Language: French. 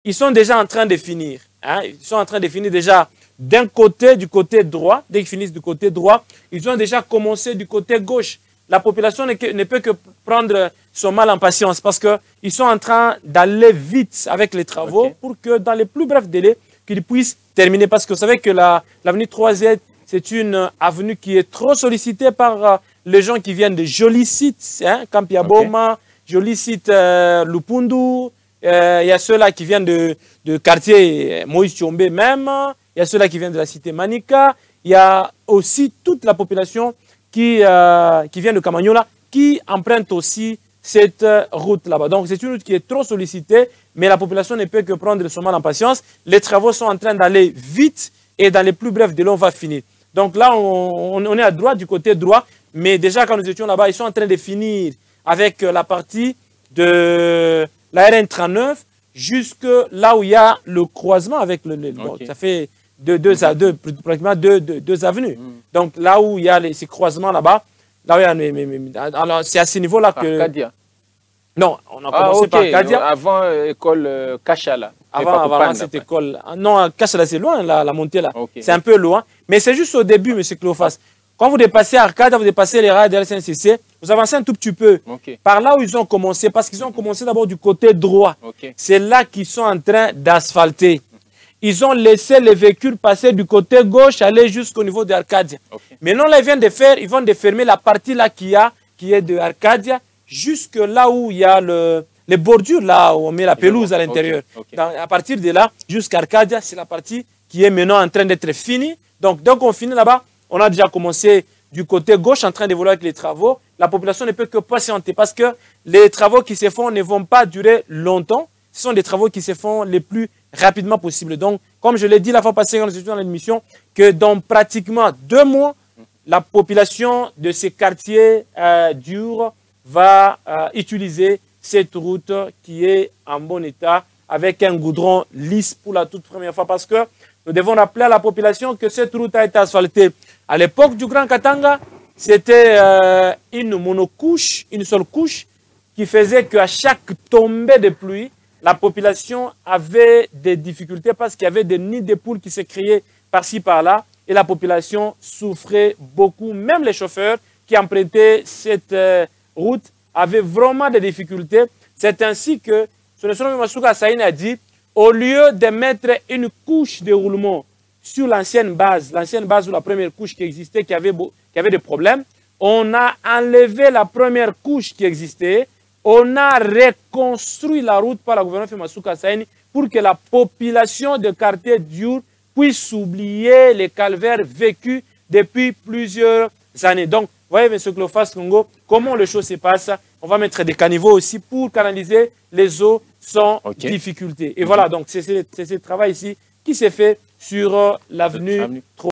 ils sont déjà en train de finir. Hein? Ils sont en train de finir déjà d'un côté, du côté droit. Dès qu'ils finissent du côté droit, ils ont déjà commencé du côté gauche. La population ne peut que prendre son mal en patience parce qu'ils sont en train d'aller vite avec les travaux pour que dans les plus brefs délais, qu'ils puissent terminer. Parce que vous savez que l'avenue 3Z, c'est une avenue qui est trop sollicitée par les gens qui viennent de jolis sites, hein, Kampiaboma, jolis sites Lupundu. Il y a ceux-là qui viennent de quartier Moïse Tchombe même. Il y a ceux-là qui viennent de la cité Manika. Il y a aussi toute la population qui vient de Kamagnola, qui emprunte aussi cette route là-bas. Donc, c'est une route qui est trop sollicitée, mais la population ne peut que prendre son mal en patience. Les travaux sont en train d'aller vite et dans les plus brefs délais, on va finir. Donc là, on est à droite, du côté droit, mais déjà quand nous étions là-bas, ils sont en train de finir avec la partie de la RN39 jusque là où il y a le croisement avec le... Bon, ça fait pratiquement deux avenues. Donc là où il y a ces croisements là-bas, là où il y a... Alors c'est à ce niveau-là que... Arcadia. Non, on a commencé par Arcadia. Avant l'école Kachala. Avant cette école. Non, Kachala c'est loin, la montée là. C'est un peu loin. Mais c'est juste au début, M. Cléophas. Quand vous dépassez Arcadia, vous dépassez les rails de la SNCC, vous avancez un tout petit peu. Par là où ils ont commencé, parce qu'ils ont commencé d'abord du côté droit. C'est là qu'ils sont en train d'asphalter. Ils ont laissé les véhicules passer du côté gauche, aller jusqu'au niveau de Arcadia. Maintenant, là, ils vont défermer la partie là qui est de Arcadia, jusque là où il y a les bordures, là où on met la pelouse à l'intérieur. À partir de là, jusqu'à Arcadia, c'est la partie qui est maintenant en train d'être finie. Donc, dès qu'on finit là-bas, on a déjà commencé du côté gauche en train d'évoluer avec les travaux. La population ne peut que patienter parce que les travaux qui se font ne vont pas durer longtemps. Ce sont des travaux qui se font le plus rapidement possible. Donc, comme je l'ai dit la fois passée quand nous étions dans l'émission, que dans pratiquement 2 mois, la population de ces quartiers durs va utiliser cette route qui est en bon état avec un goudron lisse pour la toute première fois parce que nous devons rappeler à la population que cette route a été asphaltée. À l'époque du Grand Katanga, c'était une monocouche, une seule couche qui faisait qu'à chaque tombée de pluie, la population avait des difficultés parce qu'il y avait des nids de poules qui se créaient par-ci, par-là et la population souffrait beaucoup. Même les chauffeurs qui empruntaient cette route avaient vraiment des difficultés. C'est ainsi que Sonesono Masuka Saïn a dit, au lieu de mettre une couche de roulement sur l'ancienne base ou la première couche qui existait, qui avait des problèmes, on a enlevé la première couche qui existait, on a reconstruit la route par la gouvernement Masuka Saïn pour que la population de quartier dur puisse oublier les calvaires vécus depuis plusieurs années. Donc, vous voyez, M. Cléophas Congo, comment les choses se passent. On va mettre des caniveaux aussi pour canaliser les eaux sans difficulté. Et voilà, donc c'est ce travail ici qui s'est fait sur l'avenue 3.